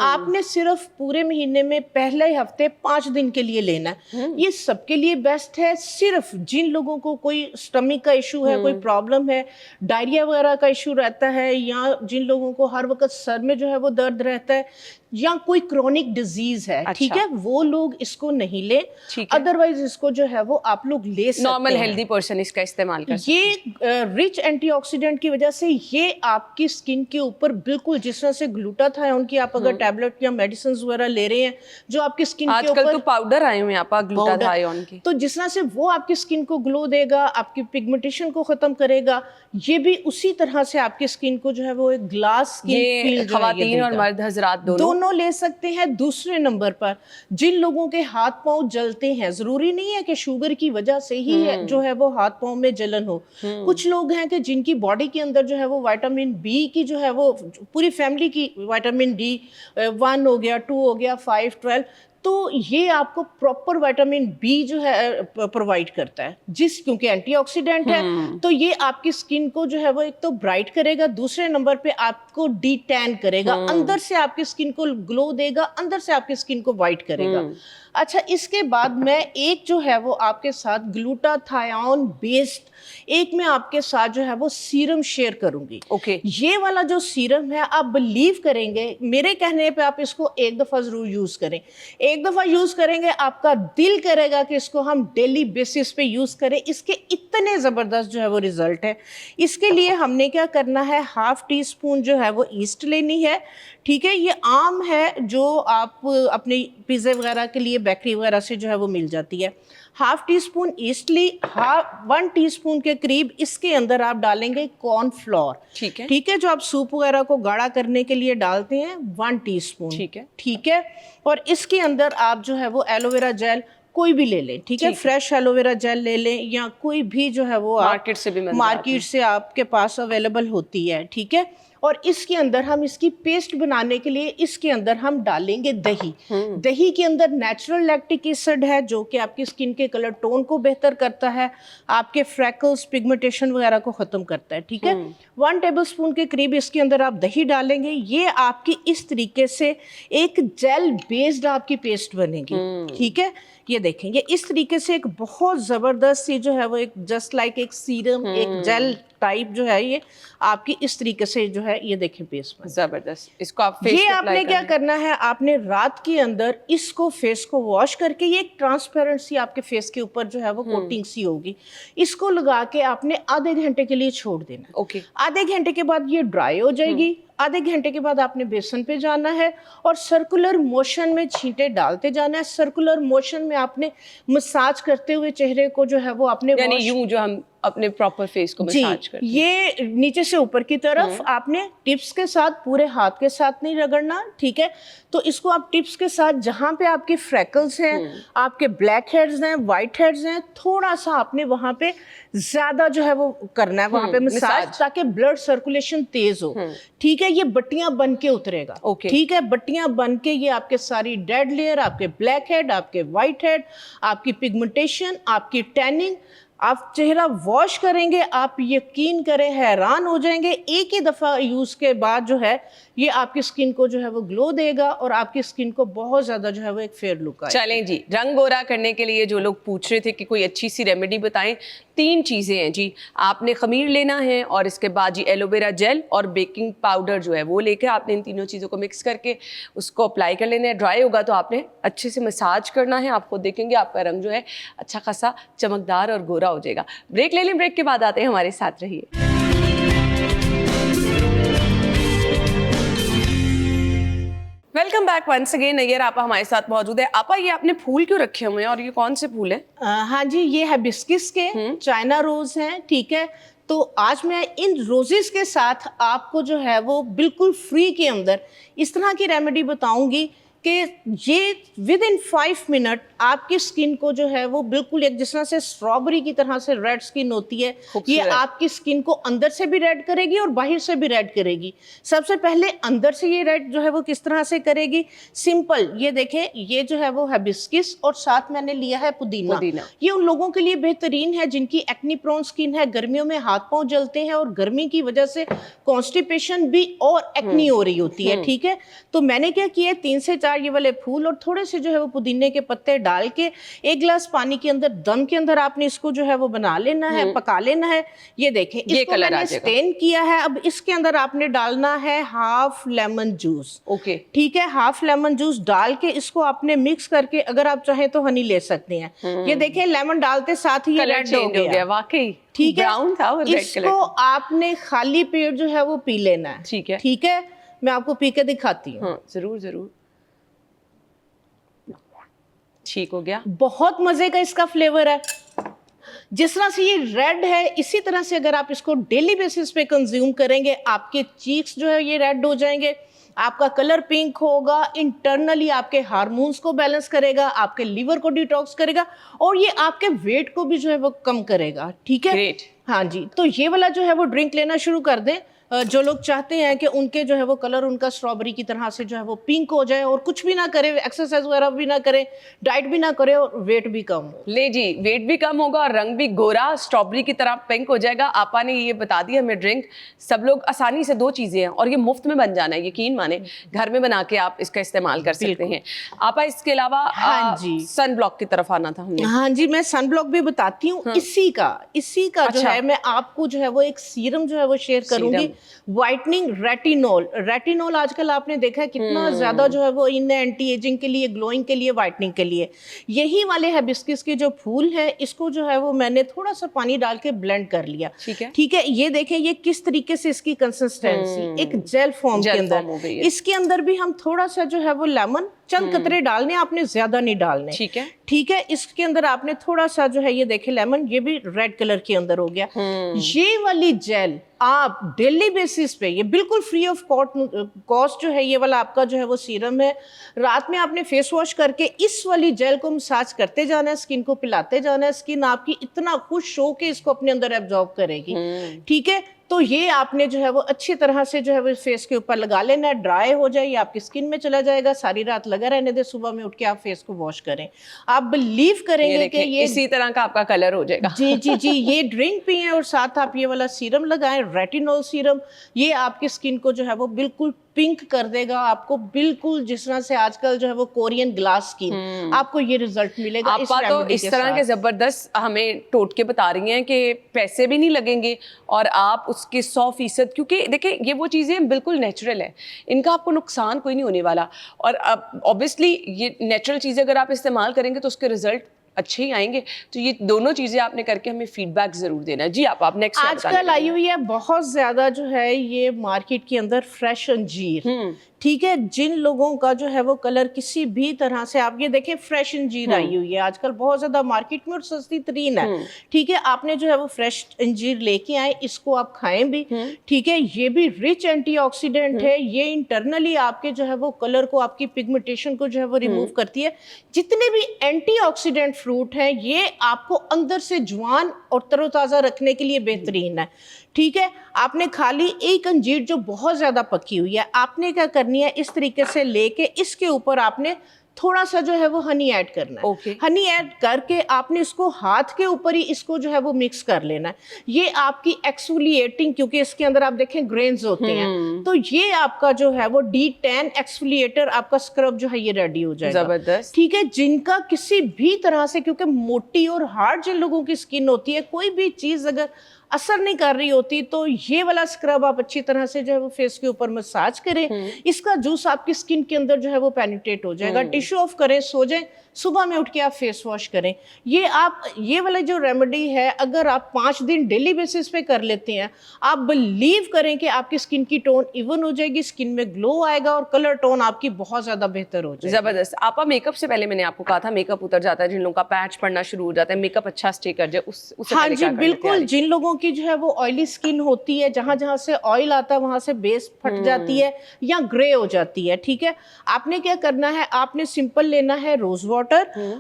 आपने सिर्फ पूरे महीने में पहले हफ्ते 5 दिन के लिए लेना है। ये सबके लिए बेस्ट है। सिर्फ जिन लोगों को कोई स्टमक का इशू है, कोई प्रॉब्लम है, डायरिया वगैरह का इशू रहता है, या जिन लोगों को हर वक्त सर में जो है वो दर्द रहता है, या कोई क्रोनिक डिजीज है। अच्छा। ठीक है, वो लोग इसको नहीं ले, ठीक है। अदरवाइज इसको जो है वो आप लोग ले सकते हैं। नॉर्मल हेल्दी पर्सन इसका इस्तेमाल कर सकते ये रिच एंटीऑक्सीडेंट की वजह से ये आपकी स्किन के ऊपर बिल्कुल जिस तरह से ग्लूटाथायोन की आप अगर टैबलेट या मेडिसिन वगैरह ले रहे हैं जो आपकी स्किन हैं। के आजकल ऊपर तो पाउडर आए हुए हैं आपा ग्लूटाथायोन के। तो जिस तरह से वो आपकी स्किन को ग्लो देगा, आपकी पिगमेंटेशन को खत्म करेगा, ये भी उसी तरह से आपकी स्किन को जो है वो एक ग्लास स्किन ये फील खवातीन और मर्द हजरात दोनों ले सकते हैं। दूसरे नंबर पर जिन लोगों के हाथ पांव जलते हैं, जरूरी नहीं है कि शुगर की वजह से ही जो है वो हाथ पांव में जलन हो। कुछ लोग हैं कि जिनकी बॉडी के अंदर जो है वो विटामिन बी की जो है वो पूरी फैमिली की विटामिन डी 1 हो गया, 2 हो गया, 5, 12, तो ये आपको प्रॉपर विटामिन बी जो है प्रोवाइड करता है, क्योंकि एंटीऑक्सीडेंट है, तो ये आपकी स्किन को जो है वो एक तो ब्राइट करेगा, दूसरे नंबर पे आपको डी टैन करेगा, अंदर से आपकी स्किन को ग्लो देगा, अंदर से आपकी स्किन को वाइट करेगा। अच्छा, इसके बाद मैं एक जो है वो आपके साथ ग्लूटाथायोन बेस्ड एक मैं आपके साथ जो है वो सीरम शेयर करूंगी। ओके। ये वाला जो सीरम है, आप बिलीव करेंगे, मेरे कहने पे आप इसको एक दफा जरूर यूज करें। एक दफ़ा यूज़ करेंगे आपका दिल करेगा कि इसको हम डेली बेसिस पे यूज़ करें। इसके इतने ज़बरदस्त जो है वो रिज़ल्ट है। इसके लिए हमने क्या करना है, हाफ़ टी स्पून जो है वो ईस्ट लेनी है, ठीक है। ये आम है जो आप अपने पिज़्ज़े वगैरह के लिए बेकरी वगैरह से जो है वो मिल जाती है। हाफ़ टी स्पून ईस्ट ली, 1 टीस्पून के करीब इसके अंदर आप डालेंगे कॉर्नफ्लोर, ठीक है, ठीक है, जो आप सूप वगैरह को गाढ़ा करने के लिए डालते हैं, 1 टीस्पून, ठीक है, ठीक है। और इसके अंदर आप जो है वो एलोवेरा जेल कोई भी ले लें, ठीक है, फ्रेश एलोवेरा जेल ले लें या कोई भी जो है वो मार्केट से भी मिल जाती है। मार्केट से आपके पास अवेलेबल होती है, ठीक है। और इसके अंदर हम इसकी पेस्ट बनाने के लिए इसके अंदर हम डालेंगे दही। दही के अंदर नेचुरल लैक्टिक एसिड है जो कि आपकी स्किन के कलर टोन को बेहतर करता है, आपके फ्रैकल्स, पिगमेंटेशन वगैरह को ख़त्म करता है, ठीक है। 1 टेबलस्पून के करीब इसके अंदर आप दही डालेंगे। ये आपकी इस तरीके से एक जेल बेस्ड आपकी पेस्ट बनेगी, ठीक है। ये देखें, ये इस तरीके से एक बहुत ज़बरदस्त सी जो है वो एक जस्ट लाइक एक सीरम, एक जेल टाइप जो है ये आपकी इस तरीके से जो है ये देखें पेस्ट जबरदस्त। इसको आप फेस ये पे आपने क्या करना है, आपने रात के अंदर इसको फेस को वॉश करके ये एक ट्रांसपेरेंट सी आपके फेस के ऊपर जो है वो कोटिंग सी होगी, इसको लगा के आपने आधे घंटे के लिए छोड़ देना। ओके, आधे घंटे के बाद ये ड्राई हो जाएगी। आधे घंटे के बाद आपने बेसन पे जाना है और सर्कुलर मोशन में छींटे डालते जाना है। सर्कुलर मोशन में आपने मसाज करते हुए चेहरे को जो है वो आपने यानी यूं जो हम अपने प्रॉपर फेस को मसाज करते हैं। ये नीचे से ऊपर की तरफ आपने टिप्स के साथ, पूरे हाथ के साथ नहीं रगड़ना, ठीक है। तो इसको आप टिप्स के साथ जहां पे आपके फ्रैकल्स हैं, आपके ब्लैक हेड्स हैं, वाइट हेड्स हैं, थोड़ा सा आपने वहां पे ज्यादा जो है वो करना है, वहां पे मसाज, ताकि ब्लड सर्कुलेशन तेज हो, ठीक है। ये बट्टियां बन के उतरेगा, ठीक है। बट्टियां बन के ये आपके सारी डेड लेयर, आपके ब्लैक हेड, आपके वाइट हेड, आपकी पिगमेंटेशन, आपकी टैनिंग, आप चेहरा वॉश करेंगे, आप यकीन करें हैरान हो जाएंगे। एक ही दफ़ा यूज़ के बाद जो है ये आपकी स्किन को जो है वो ग्लो देगा और आपकी स्किन को बहुत ज़्यादा जो है वो एक फेयर लुक आएगा। चलें जी, रंग गोरा करने के लिए जो लोग पूछ रहे थे कि कोई अच्छी सी रेमेडी बताएं, 3 चीज़ें हैं जी। आपने खमीर लेना है और इसके बाद जी एलोवेरा जेल और बेकिंग पाउडर जो है वो लेकर आपने इन तीनों चीज़ों को मिक्स करके उसको अप्लाई कर लेना है। ड्राई होगा तो आपने अच्छे से मसाज करना है। आप खुद देखेंगे आपका रंग जो है अच्छा खासा चमकदार और गोरा हो जाएगा। ब्रेक ले लें, ब्रेक के बाद आते हैं, हमारे साथ रहिए। Welcome back once again. Nayyar Apa हमारे साथ मौजूद है। आपा, ये आपने फूल क्यों रखे हुए हैं और ये कौन से फूल हैं? हाँ जी, ये हिबिस्कस के चाइना रोज हैं, ठीक है। तो आज मैं इन रोजेस के साथ आपको जो है वो बिल्कुल फ्री के अंदर इस तरह की रेमेडी बताऊंगी कि ये विद इन 5 मिनट आपकी स्किन को जो है वो बिल्कुल एक जिस तरह से स्ट्रॉबेरी की तरह से रेड स्किन होती है, ये आपकी स्किन को अंदर से भी रेड करेगी और बाहर से भी रेड करेगी। सबसे पहले अंदर से ये रेड जो है वो किस तरह से करेगी, सिंपल, ये देखें, ये जो है वो हिबिस्कस और साथ मैंने लिया है पुदीना। ये उन लोगों के लिए बेहतरीन है जिनकी एक्नी प्रोन स्किन है, गर्मियों में हाथ पांव जलते हैं और गर्मी की वजह से कॉन्स्टिपेशन भी और एक्नी हो रही होती है, ठीक है। तो मैंने क्या किया, 3 से 4 ये वाले फूल और थोड़े से जो है वो पुदीने के पत्ते डाल के 1 गिलास पानी के अंदर, दम के अंदर आपने इसको जो है वो बना लेना है, पका लेना है। ये देखें, इसको मैंने स्टेन किया है। अब इसके अंदर आपने डालना है हाफ लेमन जूस, ओके, ठीक है। हाफ लेमन जूस डाल के इसको आपने मिक्स करके, अगर आप चाहें तो हनी ले सकते हैं। ये देखें, लेमन डालते साथ ही ये रेड हो गया, वाकई ठीक है। ब्राउन था और रेड कलर। इसको आपने खाली पेट जो है वो पी लेना है, ठीक है, ठीक है। मैं आपको पी के दिखाती हूँ। हाँ, जरूर जरूर। ठीक हो गया, बहुत मजे का इसका फ्लेवर है। जिस तरह से ये रेड है, इसी तरह से अगर आप इसको डेली बेसिस पे कंज्यूम करेंगे, आपके चीक्स जो है ये रेड हो जाएंगे, आपका कलर पिंक होगा, इंटरनली आपके हार्मोन्स को बैलेंस करेगा, आपके लीवर को डिटॉक्स करेगा और ये आपके वेट को भी जो है वो कम करेगा, ठीक है। ग्रेट। हाँ जी, तो ये वाला जो है वो ड्रिंक लेना शुरू कर दें। जो लोग चाहते हैं कि उनके जो है वो कलर उनका स्ट्रॉबेरी की तरह से जो है वो पिंक हो जाए और कुछ भी ना करे, एक्सरसाइज वगैरह भी ना करे, डाइट भी ना करे और वेट भी कम हो। ले जी, वेट भी कम होगा और रंग भी गोरा स्ट्रॉबेरी की तरह पिंक हो जाएगा। आपा ने ये बता दिया हमें ड्रिंक, सब लोग आसानी से 2 चीजें हैं और ये मुफ्त में बन जाना है, यकीन माने, घर में बना के आप इसका इस्तेमाल कर सकते हैं। आपा, इसके अलावा हाँ जी, सन ब्लॉक की तरफ आना था हमने। हाँ जी, मैं सन ब्लॉक भी बताती हूँ। इसी का जो है मैं आपको जो है वो एक सीरम जो है वो शेयर करूंगी। वाइटनिंग रेटिनॉल, रेटिनॉल आजकल आपने देखा है कितना ज्यादा जो है वो इन एंटी एजिंग के लिए, ग्लोइंग के लिए, वाइटनिंग के लिए। यही वाले हिबिस्कस के जो फूल है इसको जो है वो मैंने थोड़ा सा पानी डाल के ब्लेंड कर लिया। ठीक है, ये देखें ये किस तरीके से इसकी कंसिस्टेंसी एक जेल फॉर्म के अंदर। इसके अंदर भी हम थोड़ा सा जो है वो लेमन चंद कतरे डालने, आपने ज्यादा नहीं डालने। ठीक है, इसके अंदर आपने थोड़ा सा जो है ये देखे लेमन, ये भी रेड कलर के अंदर हो गया। ये वाली जेल आप डेली बेसिस पे, ये बिल्कुल फ्री ऑफ कॉस्ट जो है ये वाला आपका जो है वो सीरम है। रात में आपने फेस वॉश करके इस वाली जेल को मसाज करते जाना है, स्किन को पिलाते जाना है। स्किन आपकी इतना खुश हो के इसको अपने अंदर एब्जॉर्ब करेगी। ठीक है, तो ये आपने जो है वो अच्छी तरह से जो है वो फेस के ऊपर लगा लेना है। ड्राई हो जाए, ये आपकी स्किन में चला जाएगा, सारी रात लगा रहने दे, सुबह में उठ के आप फेस को वॉश करें। आप बिलीव करेंगे कि ये इसी तरह का आपका कलर हो जाएगा। जी जी जी, ये ड्रिंक पिए और साथ आप ये वाला सीरम लगाएं, रेटिनॉल सीरम। ये आपकी स्किन को जो है वो बिल्कुल पिंक कर देगा, आपको बिल्कुल जिस तरह से आजकल जो है वो कोरियन ग्लास स्किन, आपको ये रिजल्ट मिलेगा। आप तो इस तरह के जबरदस्त हमें टोटके बता रही हैं कि पैसे भी नहीं लगेंगे और आप उसके 100%, क्योंकि देखिए ये वो चीज़ें बिल्कुल नेचुरल है, इनका आपको नुकसान कोई नहीं होने वाला। और अब ऑब्वियसली ये नेचुरल चीज़ें अगर आप इस्तेमाल करेंगे तो उसके रिजल्ट अच्छे ही आएंगे। तो ये दोनों चीजें आपने करके हमें फीडबैक जरूर देना। जी आप नेक्स्ट। आजकल आई हुई है बहुत ज्यादा जो है ये मार्केट के अंदर फ्रेश अंजीर। ठीक है, जिन लोगों का जो है वो कलर किसी भी तरह से, आप ये देखें फ्रेश अंजीर आई हुई है आजकल बहुत ज्यादा मार्केट में और सस्ती तरीन है। ठीक है, आपने जो है वो फ्रेश अंजीर लेके आए, इसको आप खाएं भी। ठीक है, ये भी रिच एंटीऑक्सीडेंट है, ये इंटरनली आपके जो है वो कलर को, आपकी पिगमेंटेशन को जो है वो रिमूव करती है। जितने भी एंटीऑक्सीडेंट फ्रूट हैं ये आपको अंदर से जवान और तरोताजा रखने के लिए बेहतरीन है। ठीक है, आपने खाली एक अंजीर जो बहुत ज्यादा पकी हुई है, आपने क्या करनी है, इस तरीके से लेके इसके ऊपर आपने थोड़ा सा जो है वो हनी ऐड करना है। हनी ऐड करके आपने इसको हाथ के ऊपर ही इसको जो है वो मिक्स कर लेना है। ये आपकी एक्सफोलिएटिंग, क्योंकि इसके अंदर आप देखें ग्रेन्स होते हैं, तो ये आपका जो है वो D10 एक्सफोलिएटर आपका स्क्रब जो है ये रेडी हो जाएगा। जबरदस्त। ठीक है, जिनका किसी भी तरह से, क्योंकि मोटी और हार्ड जिन लोगों की स्किन होती है, कोई भी चीज अगर असर नहीं कर रही होती तो ये वाला स्क्रब आप अच्छी तरह से जो है वो फेस के ऊपर मसाज करें। इसका जूस आपकी स्किन के अंदर जो है वो पेनिट्रेट हो जाएगा। टिश्यू ऑफ करें, सो जाएं, सुबह में उठ के आप फेस वॉश करें। ये वाला जो रेमेडी है अगर आप 5 दिन डेली बेसिस पे कर लेते हैं, आप बिलीव करें कि आपकी स्किन की टोन इवन हो जाएगी, स्किन में ग्लो आएगा और कलर टोन आपकी बहुत ज्यादा बेहतर हो जाएगी। जबरदस्त। आपा मेकअप से पहले मैंने आपको कहा था मेकअप उतर जाता है, जिन लोगों का पैच पड़ना शुरू हो जाता है, मेकअप अच्छा स्टे कर जाए उससे हाँ जी बिल्कुल, जिन लोगों की जो है वो ऑयली स्किन होती है, जहां जहां से ऑयल आता है वहां से बेस फट जाती है या ग्रे हो जाती है। ठीक है, आपने क्या करना है, आपने सिंपल लेना है रोज वाटर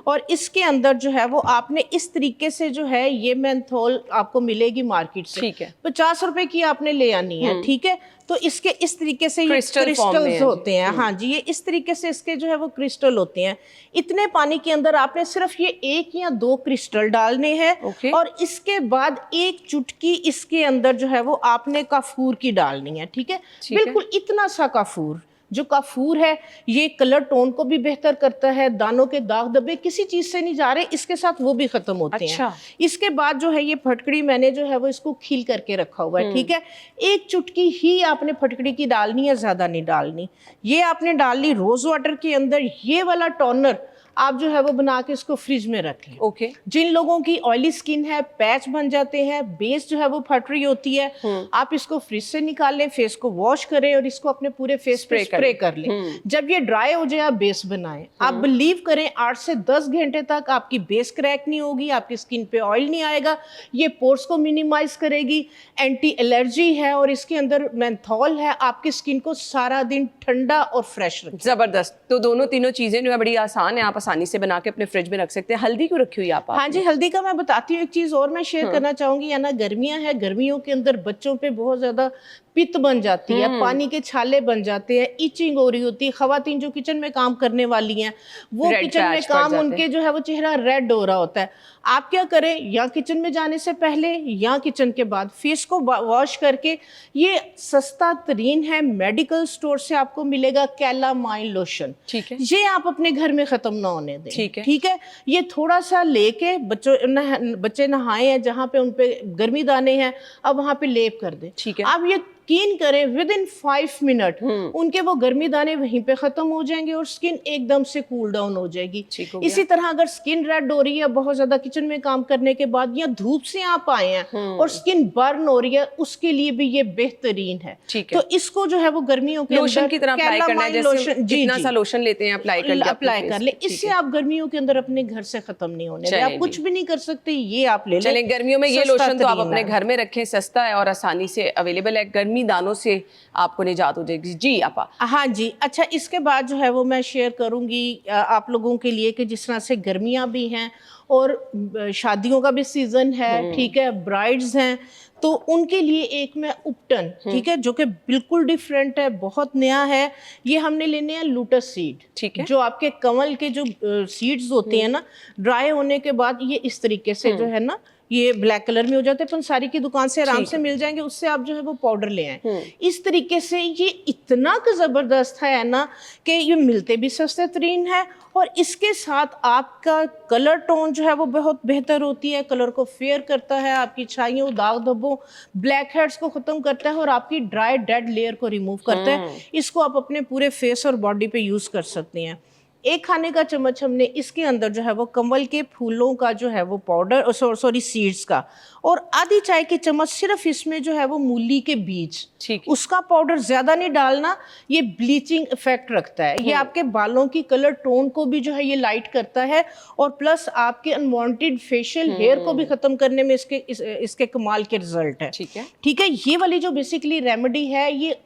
और इसके अंदर जो है वो आपने इस तरीके से जो है ये मेंथोल आपको मिलेगी मार्केट से। ठीक है, 50 रुपए की आपने ले आनी है। ठीक है, तो इसके इस तरीके से क्रिस्टल्स होते हैं। हाँ जी, ये इस तरीके से इसके जो है वो क्रिस्टल होते हैं। इतने पानी के अंदर आपने सिर्फ ये 1 या 2 क्रिस्टल डालने हैं और इसके बाद 1 चुटकी इसके अंदर जो है वो आपने काफूर की डालनी है। ठीक है, बिल्कुल इतना सा काफूर। जो काफूर है ये कलर टोन को भी बेहतर करता है, दानों के दाग धब्बे किसी चीज से नहीं जा रहे, इसके साथ वो भी खत्म होते हैं। इसके बाद जो है ये फटकड़ी मैंने जो है वो इसको खील करके रखा हुआ है। ठीक है, 1 चुटकी ही आपने फटकड़ी की डालनी है, ज्यादा नहीं डालनी। ये आपने डाल ली रोज वाटर के अंदर। ये वाला टोनर आप जो है वो बना के इसको फ्रिज में रख लें। जिन लोगों की ऑयली स्किन है, पैच बन जाते हैं, बेस जो है वो फट रही होती है, आप इसको फ्रिज से निकाल लें, फेस को वॉश करें और इसको अपने पूरे फेस पे स्प्रे कर लें। जब ये ड्राई हो जाए आप बेस बनाएं। आप बिलीव करें 8 से 10 घंटे तक आपकी बेस क्रैक नहीं होगी, आपकी स्किन पे ऑयल नहीं आएगा, ये पोर्स को मिनिमाइज करेगी, एंटी एलर्जी है और इसके अंदर मेंथोल है, आपकी स्किन को सारा दिन ठंडा और फ्रेश रखेगा। जबरदस्त। तो दोनों तीनों चीजें जो है बड़ी आसान है, आप आसानी से बना के अपने फ्रिज में रख सकते हैं। हल्दी क्यों रखी हुई आप? हाँ जी, हल्दी का मैं बताती हूँ एक चीज और मैं शेयर करना चाहूंगी। या ना गर्मियां हैं, गर्मियों के अंदर बच्चों पे बहुत ज्यादा पित्त बन जाती है, पानी के छाले बन जाते हैं, इचिंग हो रही होती है। खवातीन जो किचन में काम करने वाली हैं वो किचन में काम, उनके जो है वो चेहरा रेड हो रहा होता है। आप क्या करें, या किचन में जाने से पहले या किचन के बाद फेस को वॉश करके, ये सस्ता तरीन है, मेडिकल स्टोर से आपको मिलेगा कैलामाइन लोशन। ठीक है, ये आप अपने घर में खत्म ना होने दें। ठीक है, ये थोड़ा सा लेके बच्चे नहाए हैं जहाँ पे उनपे गर्मी दाने हैं, अब वहां पे लेप कर दें। ठीक है, अब ये कीन करें विद इन 5 मिनट उनके वो गर्मी दाने वहीं पे खत्म हो जाएंगे और स्किन एकदम से कूल डाउन हो जाएगी। ठीक हो गया। इसी तरह अगर स्किन रेड हो रही है बहुत ज्यादा किचन में काम करने के बाद या धूप से आप आए हैं और स्किन बर्न हो रही है, उसके लिए भी ये बेहतरीन है। ठीक है। तो इसको जो है वो गर्मियों के लोशन अंदर की तरह अप्लाई करना है, जैसे लोशन, जितना सा लोशन लेते हैं अप्लाई कर लिया, अप्लाई कर ले। इससे आप गर्मियों के अंदर अपने घर से खत्म नहीं होने दें। आप कुछ भी नहीं कर सकते, ये आप ले लें। चलें, गर्मियों में ये सस्ता लोशन तो आप तरीन अपने है। घर में रखें, सस्ता है और आसानी से अवेलेबल है, गर्मी दानों से आपको निजात हो जाएगी। जी आपा। हाँ जी। अच्छा, इसके बाद जो है वो मैं शेयर करूंगी आप लोगों के लिए कि जिस तरह से गर्मियां भी हैं और शादियों का भी सीजन है, ठीक है, ब्राइड्स हैं, तो उनके लिए एक मैं उपटन, ठीक है, जो कि बिल्कुल डिफरेंट है, बहुत नया है। ये हमने लेने हैं लोटस सीड, ठीक है। जो आपके कमल के जो सीड्स होते हैं ना, ड्राई होने के बाद ये इस तरीके से जो है ना, ये ब्लैक कलर में हो जाते हैं, पंसारी की दुकान से आराम से मिल जाएंगे, उससे आप जो है वो पाउडर ले आए। इस तरीके से ये इतना जबरदस्त है ना कि ये मिलते भी सस्ते तरीन है और इसके साथ आपका कलर टोन जो है वो बहुत बेहतर होती है, कलर को फेयर करता है, आपकी छाइयों, दाग धब्बों, ब्लैक हेड्स को ख़त्म करता है और आपकी ड्राई डेड लेयर को रिमूव करता है। इसको आप अपने पूरे फेस और बॉडी पे यूज़ कर सकती हैं। एक खाने का चम्मच हमने इसके अंदर जो है वो कमल के फूलों का जो है वो पाउडर, सॉरी सीड्स का, और आधी चाय की चम्मच सिर्फ इसमें जो है वो मूली के बीज, ठीक, उसका पाउडर ज्यादा नहीं डालना, ये ब्लीचिंग इफेक्ट रखता है, ये आपके बालों की कलर टोन को भी जो है ये लाइट करता है और प्लस आपके अनवांटेड फेशियल हेयर को भी खत्म करने में इसके कमाल के रिजल्ट है। ठीक है, ठीक है। ये वाली जो बेसिकली रेमेडी है ये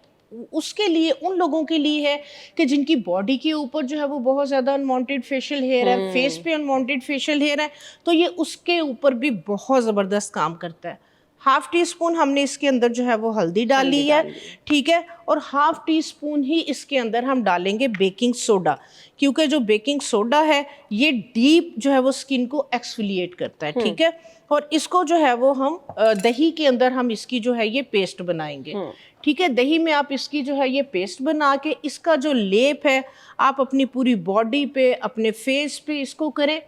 उसके लिए, उन लोगों के लिए है कि जिनकी बॉडी के ऊपर जो है वो बहुत ज़्यादा अनवांटेड फेशियल हेयर है, फेस पे अनवांटेड फेशियल हेयर है, तो ये उसके ऊपर भी बहुत ज़बरदस्त काम करता है। हाफ टी स्पून हमने इसके अंदर जो है वो हल्दी डाली है, ठीक है, और हाफ टी स्पून ही इसके अंदर हम डालेंगे बेकिंग सोडा, क्योंकि जो बेकिंग सोडा है ये डीप जो है वो स्किन को एक्सफोलिएट करता है, ठीक है। और इसको जो है वो हम दही के अंदर हम इसकी जो है ये पेस्ट बनाएंगे, ठीक है। दही में आप इसकी जो है ये पेस्ट बना के इसका जो लेप है आप अपनी पूरी बॉडी पे, अपने फेस पे इसको करें।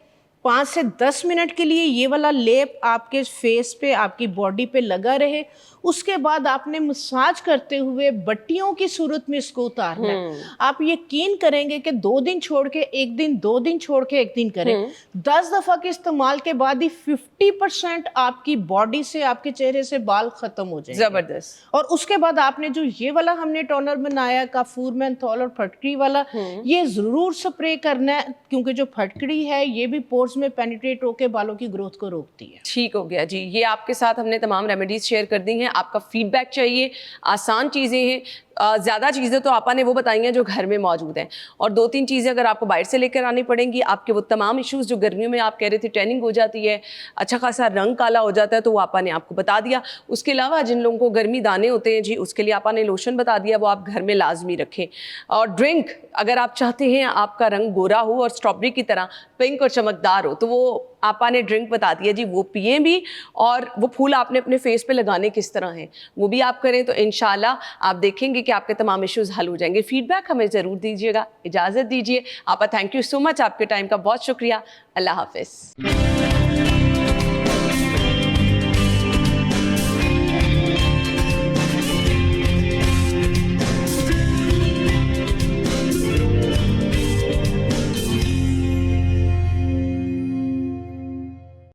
5 से 10 मिनट के लिए ये वाला लेप आपके फेस पे, आपकी बॉडी पे लगा रहे। उसके बाद आपने मसाज करते हुए बट्टियों की सूरत में इसको उतारना है। आप यकीन करेंगे कि 2 दिन छोड़ के एक दिन, 2 दिन छोड़ के एक दिन करें। 10 दफा के इस्तेमाल के बाद ही 50% आपकी बॉडी से, आपके चेहरे से बाल खत्म हो जाएंगे। जबरदस्त। और उसके बाद आपने जो ये वाला हमने टोनर बनाया काफूर मेंथोल और फटकड़ी वाला, ये जरूर स्प्रे करना है, क्योंकि जो फटकड़ी है ये भी पोर्स में पेनिट्रेट होकर बालों की ग्रोथ को रोकती है। ठीक हो गया जी। ये आपके साथ हमने तमाम रेमेडीज शेयर कर दी हैं। आपका फीडबैक चाहिए, आसान चीज़ें हैं, ज़्यादा चीज़ें तो आपा ने वो बताई हैं जो घर में मौजूद हैं, और 2-3 चीज़ें अगर आपको बाहर से लेकर आनी पड़ेंगी, आपके वो तमाम इश्यूज़ जो गर्मियों में आप कह रहे थे, टैनिंग हो जाती है, अच्छा खासा रंग काला हो जाता है, तो वो आपा ने आपको बता दिया। उसके अलावा जिन लोगों को गर्मी दाने होते हैं जी, उसके लिए आपा ने लोशन बता दिया, वो आप घर में लाजमी रखें। और ड्रिंक अगर आप चाहते हैं आपका रंग गोरा हो और स्ट्रॉबेरी की तरह पिंक और चमकदार हो, तो वो आपा ने ड्रिंक बता दिया जी, वो पिए भी, और वो फूल आपने अपने फेस पे लगाने किस तरह हैं वो भी आप करें, तो इंशाल्लाह आप देखेंगे कि आपके तमाम इश्यूज़ हल हो जाएंगे। फीडबैक हमें ज़रूर दीजिएगा। इजाज़त दीजिए आपा, थैंक यू सो मच, आपके टाइम का बहुत शुक्रिया। अल्लाह हाफिज़।